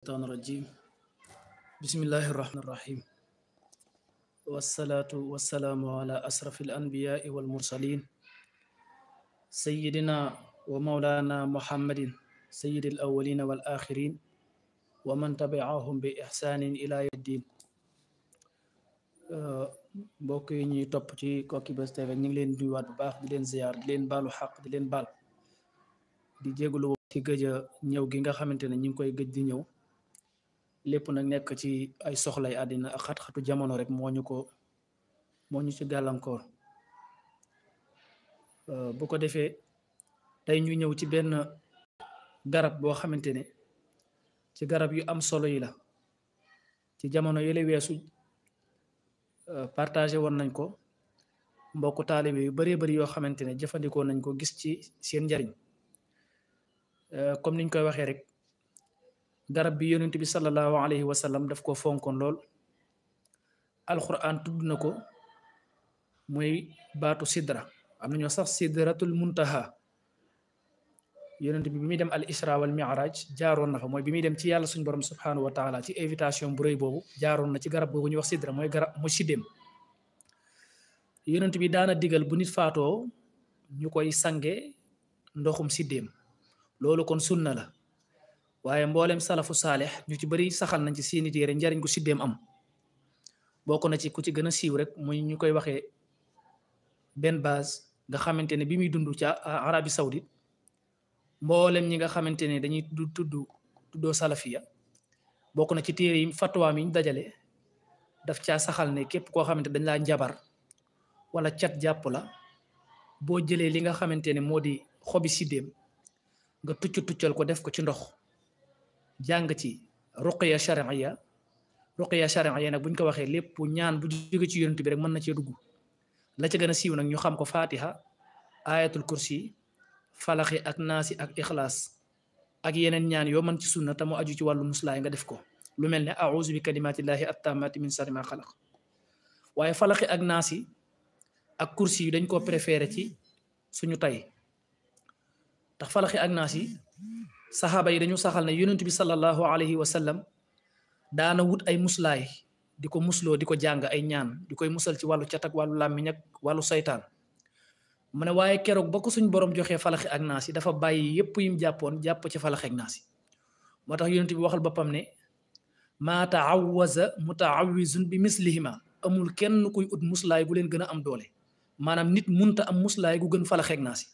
الشيطان الرجيم بسم الله الرحمن الرحيم والصلاة والسلام على أشرف الأنبياء والمرسلين سيدنا ومولانا محمد سيد الأولين والآخرين ومن تبعهم بإحسان إلى يوم الدين mbokk yi ñuy topp ci Koki Buzz TV ñu ngi leen di nuyuwaat bu baax di leen ziar di leen baalu xaq di leen baal di jégalu ci gëj a ñëw gi nga xamante ne ñu ngi koy gëj di ñëw lépp nag nekk ci ay soxlay àddina ak xat-xatu jamono rek moo ñu ci gàllankoor bu ko defee tey ñu ñëw ci benn garab boo xamante ne ci garab yu am solo yi la ci jamono yële weesu partagé woon nañ ko mbokku taalibe yu bëree bëri yoo xamante ne jëfandikoo nañ ko gis ci seen njariñ comme niñ koy waxee rek garab bi yonent bi sallallahu alayhi wa sallam daf ko fonkoon lool alquran tudd na ko muy baatu sidra am nañoo sax sidratul muntaha yonent bi muy dem al isra wal mi'raj jaaroon na fa mooy bi muy dem ci yàlla suñu borom subhanahu wa taala ci invitation bu rëy boobu jaaroon na ci garab boobu ñuy wax sidra mooy garab mu siddéem yonent bi daana digal bu nit faatoo ñu koy sange ndoxum siddéem loolu kon sunna la waaye mboolem salafu saalix ñu ci bëri saxal nañ ci seeni téere njariñ gu siddéem am bokk na ci ku ci gën a siiw rek muy ñu koy waxee benn base nga xamante ne bi muy dund ca Arabie Saoudite mboolem ñi nga xamante ne dañuy tuddoo salafiya bokk na ci téere yi fatwa mi ñu dajale daf caa saxal ne képp koo xamante dañ laa njabar wala cat jàpp la boo jëlee li nga xamante ne moo di xobi siddéem nga tuccal ko def ko ci ndox jàng ci ruqya shar'iyya nag buñ ko waxee lépp ñaan bu jóge ci yonent bi rek mën na cee dugg la ca gën a siiw nag ñu xam ko fatiha ayatul kursi falaxi ak naasi ak ixlaas ak yeneen ñaan yoo mën ci sunna te mu aju ci wàllu muslaay nga def ko lu mel ne a'uuzu bi kalimatillahi attaamati min sharri ma xalaq waaye falaxi ak naasi ak kursi yi dañ koo préféré ci suñu tay ndax falaxi ak naasi saxaaba yi dañu saxal ne yonent bi sallallahu alayhi wa sallam daana wut ay muslaay di ko musloo di ko jàng ay ñaan di koy musal ci wàllu cat ak wàllu làmmiñ ak wàllu saytaan mu ne waaye keroog ba ko suñ borom joxee falaxi ak naas yi dafa bàyyi yépp yim jàppoon jàpp ci falaxi ak naas yi moo tax yonent bi waxal boppam ne maa taawaza mutaawizun bi mislihima amul kenn kuy ut muslaay gu leen gën a am doole maanaam nit munta am muslaay gu gën falaxi ak naas yi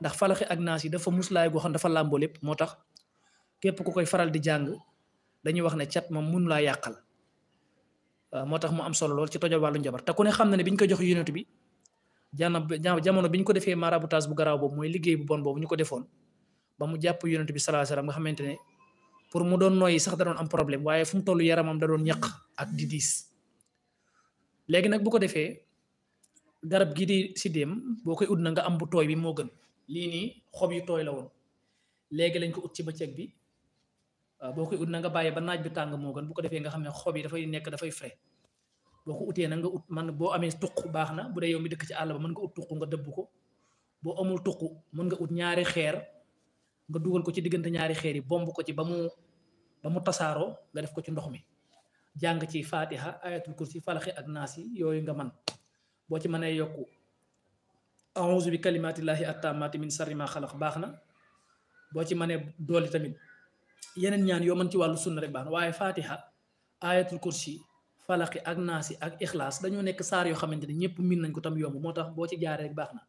ndax falaxi ak naas yi dafa muslaay goo xam dafa làmboo lépp moo tax képp ku koy faral di jàng dañuy wax ne cat moom mun laa yàqal moo tax mu am solo lool ci tojal wàllu njabar te ku ne xam na ne bi ñu ko jox yonent bi jamono bi ñu ko defee maraboutage bu garaaw boobu mooy liggéey bu bon boobu ñu ko defoon ba mu jàpp yonent bi sallallahu alayhi wasallam nga xamante ne pour mu doon nooyi sax da doon am problème waaye fu mu toll yaramam da doon ñaq ak di diis léegi nag bu ko defee garab gi di siddéem boo koy ut na nga am bu tooy bi moo gën lii nii xob yu tooy la woon léegi lañ ko ut ci bëccëg bi boo koy ut na nga bàyyi ba naaj bi tàng moo gën bu ko defee nga xam ne xob yi dafay frais boo ko utee nag nga ut man boo amee tuq baax na bu dee yow mi dëkk ci àll ba mën nga ut tuq nga dëbb ko boo amul tuq mën nga ut ñaari xeer nga dugal ko ci diggante ñaari xeer yi bomb ko ci ba mu tasaaroo nga def ko ci ndox mi jàng ci fatiha ayatul kursi falaxi ak naas yi yooyu nga man boo ci mënee yokku a'uuzu bi kalimatillahi attaamati min sharri ma xalaq baax na boo ci mënee dooli tamit yeneen ñaan yoo mën ci wàllu sunna rek baax na waaye fatiha ayatul kursi falaqi ak naasi ak ixlaas dañoo nekk saar yoo xamante ne ñëpp min nañ ko tam yomb moo tax boo ci jaaree rek baax na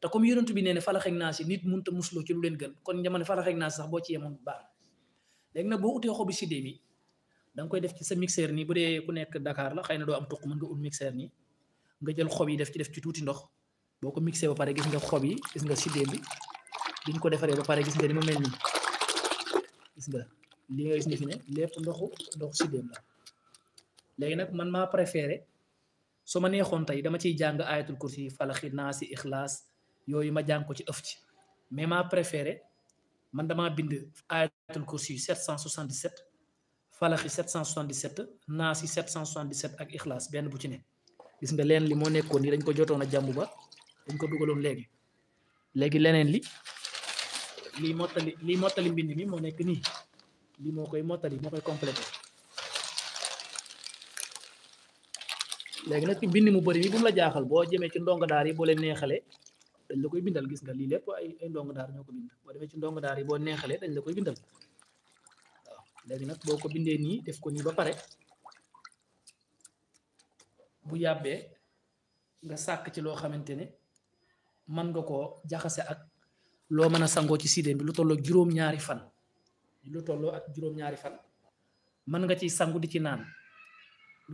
te comme yonent bi nee ne falaxi ak naasi nit mënut a musloo ci lu leen gën kon jamono falaxi ak naasi sax boo ci yemoon baax na léegi nag boo utee xobi siddéem yi da nga koy def ci sa mixeur nii bu dee ku nekk Dakar la xëy na doo am tuq mën nga ut mixeur nii nga jël xob yi def ci tuuti ndox boo ko mixé ba pare gis nga xob yi gis nga siddéem bi biñ ko defaree ba pare gis nga ni mu mel nii gis nga li nga gis ni fi ne lépp ndoxu siddéem la léegi nag man maa préféré su ma neexoon tey dama ciy jàng ayatul kursi falaxi naasi ixlaas yooyu ma jàng ko ci ëf ci mais maa préféré man damaa bind ayatul kursi 777 falaxi 777 naasi 777 ak ixlaas benn bu ci ne gis nga leen li moo nekkoon nii dañ ko jotoon a jàmb ba dañ ko dugaloon léegi leneen lii mottali mbind mi moo nekk nii lii moo koy mottali moo koy complété. léegi nag bind mu bëri bi bu mu la jaaxal boo jëmee ci ndongo daar yi boo leen neexalee dañ la koy bindal. gis nga lii lépp ay ndongo daar ñoo ko bind. boo demee ci ndongo daar yi boo neexalee dañ la koy bindal. waaw léegi nag boo ko bindee nii def ko nii ba pare bu yàbbee nga sàkk ci loo xamante ne mën nga koo jaxase ak loo mën a sangoo ci sidéem bi lu tolloo juróom-ñaari fan. lu tolloo ak juróom-ñaari fan mën nga ciy sangu di ci naan.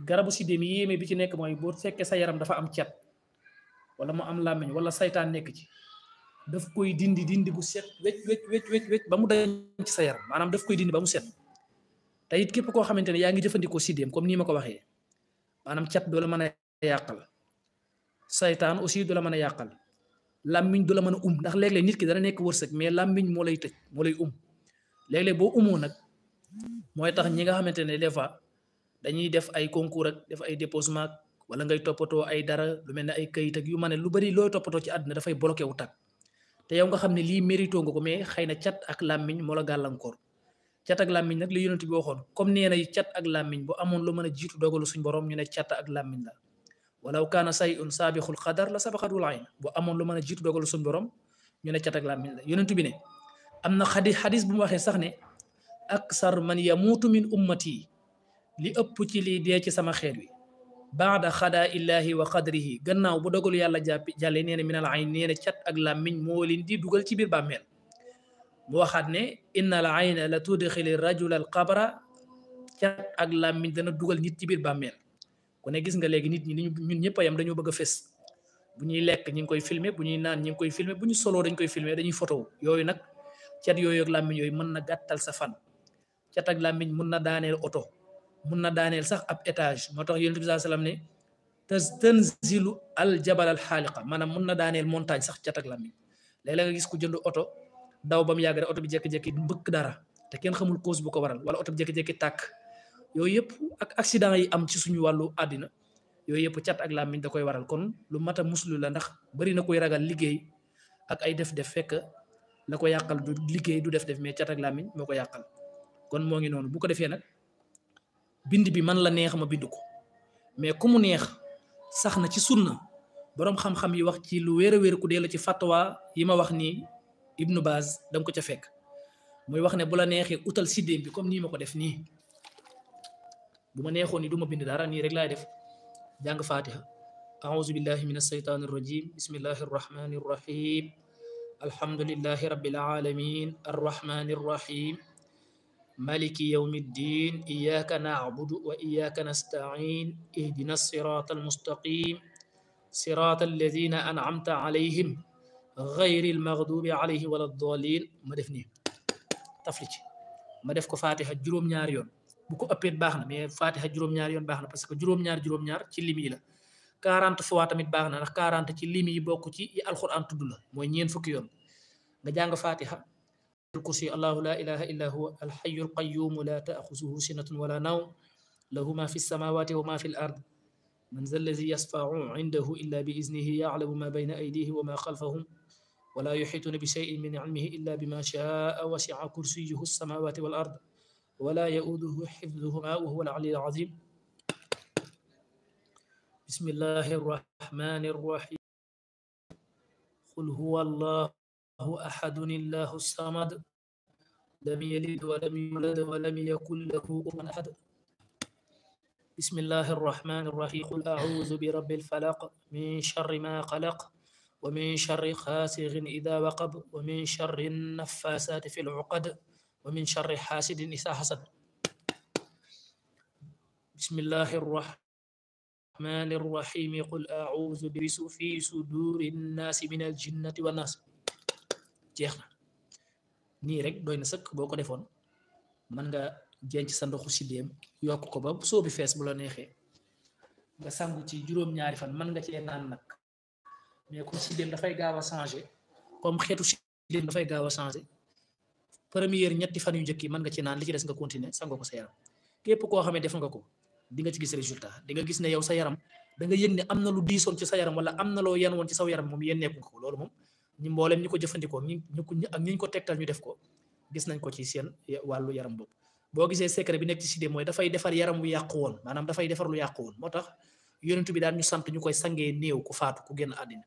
garabu sidéem yi yéeme bi ci nekk mooy boo fekkee sa yaram dafa am cat wala mu am làmmiñ wala saytaan nekk ci daf koy dindi bu set wecc ba mu dañ ci sa yaram, maanaam daf koy dindi ba mu set. te it képp koo xamante ne yaa ngi jëfandikoo sidéem comme nii ma ko waxee, maanaam cat du la mën a yàqal, saytaan aussi du la mën a yàqal, làmmiñ du la mën a ndax léeg-léeg nit ki dana nekk wërsëg mais làmmiñ moo lay tëj moo lay léeg-léeg boo umoo nag mooy tax ñi nga xamante ne des fois dañuy def ay concours ak def ay déposement wala ngay toppatoo ay dara lu mel ne ay kayit ak yu ma ne lu bari looy toppatoo ci àddina dafay bloqué wu tàkk te yow nga xam ne lii mérito nga ko mais xëy na cat ak làmmiñ moo la gàllankoor. cat ak làmmiñ nag li yonent bi waxoon comme nee na cat ak làmmiñ bu amoon lu mën a jiitu dogalu suñ borom ñu ne cat ak làmmiñ la. walaw kaana say'un saabixul qadar la sabaqatul ayn bu amoon lu mën a jiitu dogalu suñ borom ñu ne cat ak làmmiñ la. yonent bi ne am na xadis bu mu waxee sax ne aksar man yamuutu min ummati li ëpp ci lii dee ci sama xeet wi baada xadaa illahi wa qadrihi gannaaw bu dogalu yàlla jàlle nee na minal ayn nee na cat ak làmmiñ moo leen di dugal ci biir bàmmeel. mu waxaat ne inna al ayna la tudxili rajula al qabra cat ak làmmiñ dana dugal nit ci biir bàmmeel. ku ne gis nga léegi nit ñi ñun ñëpp a yam dañoo bëgg a fes bu ñuy lekk ñi ngi koy filmer bu ñuy naan ñi ngi koy filmer bu ñu soloo dañ koy filmer dañuy photo yooyu nag cat yooyu ak làmmiñ yooyu mën na gàttal sa fan. cat ak làmmiñ mun na daaneel oto mun na daaneel sax ab étage moo tax yonent bi sallallahu alayhi wasallam ne tanzilu al jabal al xaaliqa maanaam mun na daaneel montagne sax cat ak làmmiñ. léeg-léeg nga gis ku jënd oto daw ba mu yàgg rek oto bi jékki-jékki mbëkk dara te kenn xamul cause bu ko waral wala oto bi jékki-jékki tàkk yooyu yëpp ak accident yi am ci suñu wàllu àddina yooyu yëpp cat ak làmmiñ da koy waral. kon lu mat a muslu la ndax bari na koy ragal liggéey ak ay def-def fekk la ko yàqal du liggéey du def-def mais cat ak làmmiñ moo ko yàqal. kon moo ngi noonu bu ko defee nag bind bi man la neex ma bind ko mais ku mu neex sax na ci sunna boroom xam-xam yi wax ci lu wéer a wéer ku dee la ci fatwa yi ma wax nii Ibnu Baaz danga ko ca fekk muy wax ne bu la neexee utal sidéem bi comme nii ma ko def nii bu ma neexoon ni du ma bind dara nii rek laay def jàng fatiha a'uuzu billahi min ashaytaani irrajim bismillahi irrahmani irrahim alhamdulillahi rabbil alamin arrahmani irrahim maliki yawmi ddin iyyaka na'budu wa iyyaka nasta'in ihdina sirata almustaqim sirata alladhina an'amta alayhim gayri almaghdubi alayhim wala ddallin ma def nii tafli ci ma def ko fatiha juróom-ñaari yoon bu ko ëppee baax na mais fatiha juróom-ñaari yoon baax na parce que juróom-ñaar ci lim yi la 40 fois tamit baax na ndax 40 ci lim yi bokk ci yi alquran tudd la mooy ñeen fukki yoon nga jàng fatiha الكرسي الله لا إله إلا هو الحي القيوم لا تأخذه سنة ولا نوم له ما في السماوات وما في الأرض من ذا الذي يشفع عنده إلا بإذنه يعلم ما بين أيديه وما خلفهم ولا يحيطون بشيء من علمه إلا بما شاء وسع كرسيه السماوات والأرض ولا يؤوده حفظهما وهو العلي العظيم بسم الله الرحمن الرحيم قل هو الله أحد الله الصمد لم يلد ولم يولد ولم يكن له كفوا أحد بسم الله الرحمن الرحيم قل أعوذ برب الفلق من شر ما خلق ومن شر غاسق إذا وقب ومن شر النفاثات في العقد ومن شر حاسد إذا حسد بسم الله الرحمن الرحيم قل أعوذ في صدور الناس من الجنة والناس jeex na nii rek doy na sëkk boo ko defoon mën nga jenc sa ndoxu sidéem yokk ko ba soobi fees bu la neexee nga sangu ci juróom-ñaari fan mën nga cee naan nag mais comme sidéem dafay gaaw a changé comme xeetu sidéem dafay gaaw a changé première ñetti fan yu njëkk yi mën nga ci naan li ci des nga continuer sangoo ko sa yaram képp koo xamee def nga ko di nga ci gis résultat di nga gis ne yow sa yaram da nga yëg ne am na lu diisoon ci sa yaram wala am na loo yan woon ci saw yaram moom yéen nekku ko loolu moom ñi mboolem ñi ko jëfandikoo ak ñi ko tegtal ñu def ko gis nañ ko ci seen wàllu yaram boobu boo gisee secret bi nekk ci sidéem mooy dafay defar yaram bu yàqu woon maanaam dafay defar lu yàqu woon moo tax yonent bi daan ñu sant ñu koy sangee néew ku faatu ku génn àddina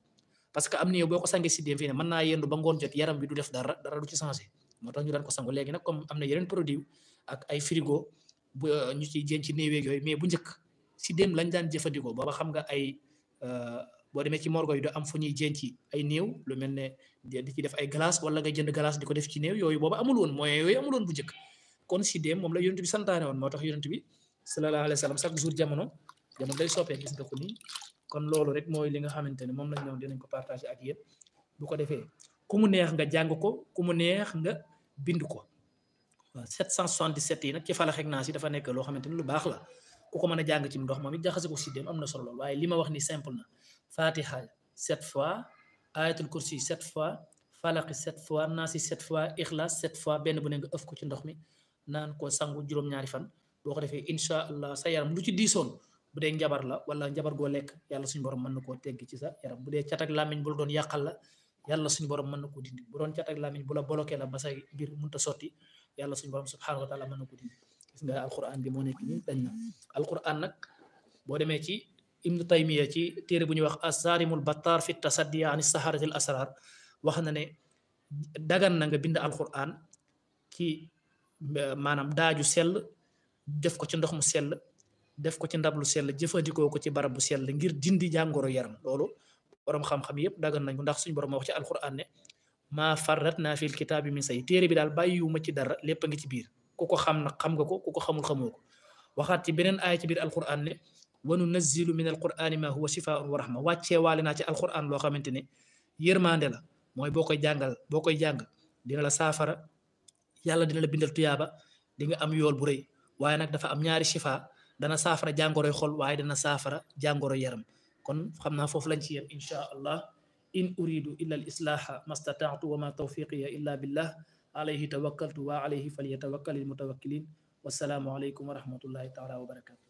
parce que am néew boo ko sangee sidéem fii ne mën naa yendu ba ngoon jot yaram bi du def dara du ci changé moo tax ñu daan ko sangu léegi nag comme am na yeneen produit ak ay frigo bu ñu ciy jën ci néeweeg yooyu mais bu njëkk sidéem lañ daan jëfandikoo booba xam nga ay boo demee ci morgo yi do am fu ñuy jën ci ay néew lu mel ne di ci def ay glace wala nga jënd glace di ko def ci néew yooyu booba amul woon moyens yooyu amul woon bu njëkk kon sidéem moom la yonent bi santaane woon moo tax yonent bi sallallahu alayhi wa sallam chaque jour jamono day soppee gis nga ko nii kon loolu rek mooy li nga xamante ne moom lañ ñëw dinañ ko partager ak yéen bu ko defee ku mu neex nga jàng ko ku mu neex nga bind ko waaw 777 yi nag ci falax ak naas yi dafa nekk loo xamante ni lu baax la ku ko mën a jàng ci ndox moom it jaxase ko sidéem am na solo lool waaye li ma wax ni simple na fatiha 7 fois ayatul kursi 7 fois falaqi 7 fois naasi 7 fois ixlaas 7 fois benn bu ne nga ëf ko ci ndox mi naan ko sangu juróom-ñaari fan boo ko defee incha allah sa yaram lu ci diisoon bu dee njabar la wala njabar goo lekk yàlla suñu borom mën na koo tegg ci sa yaram bu dee cat ak làmmiñ bu la doon yàqal la yàlla suñu borom mën na koo dindi bu doon cat ak làmmiñ bu la bloqué la ba say mbir mënta sotti yàlla suñu borom subhanahu wa taala mën na ko dindi gis nga alquran bi moo nekk nii dañ na alquran nag boo demee ci ibnu taymiya ci téere bu ñuy wax assarimul battar fi tasaddi an saharatil asrar wax na ne dagan na nga bind alquran ci maanaam daaju sell def ko ci ndox mu sell def ko ci ndab lu sell jëfandikoo ko ci barab bu sell ngir dindi jàngoro yaram loolu borom xam-xam yëpp dagan nañ ko ndax suñu borom wax ci alquran ne maa farratna fil kitaabi min say téere bi daal bàyyiwuma ci dara lépp a ngi ci biir ku ko xam nag xam nga ko ku ko xamul xamoo ko waxaat ci beneen aaya ci biir alquran ne wa nunazzilu min alqurani ma huwa shifaun wa rahma wàccee waale naa ci alquran loo xamante ne yërmande la mooy boo koy jàng dina la saafara yàlla dina la bindal tuyaaba di nga am yool bu rëy waaye nag dafa am ñaari shifa dana saafara jàngoroy xol waaye dana saafara jàngoro yaram kon xam naa foofu lañ ci yem insha allah in uridu illa al islaha mastataatu wa ma tawfiqiya illa billah alayhi tawakkaltu wa alayhi falyatawakkal al mutawakkilin wassalaamu alaykum wa rahmatullahi taala wa barakatu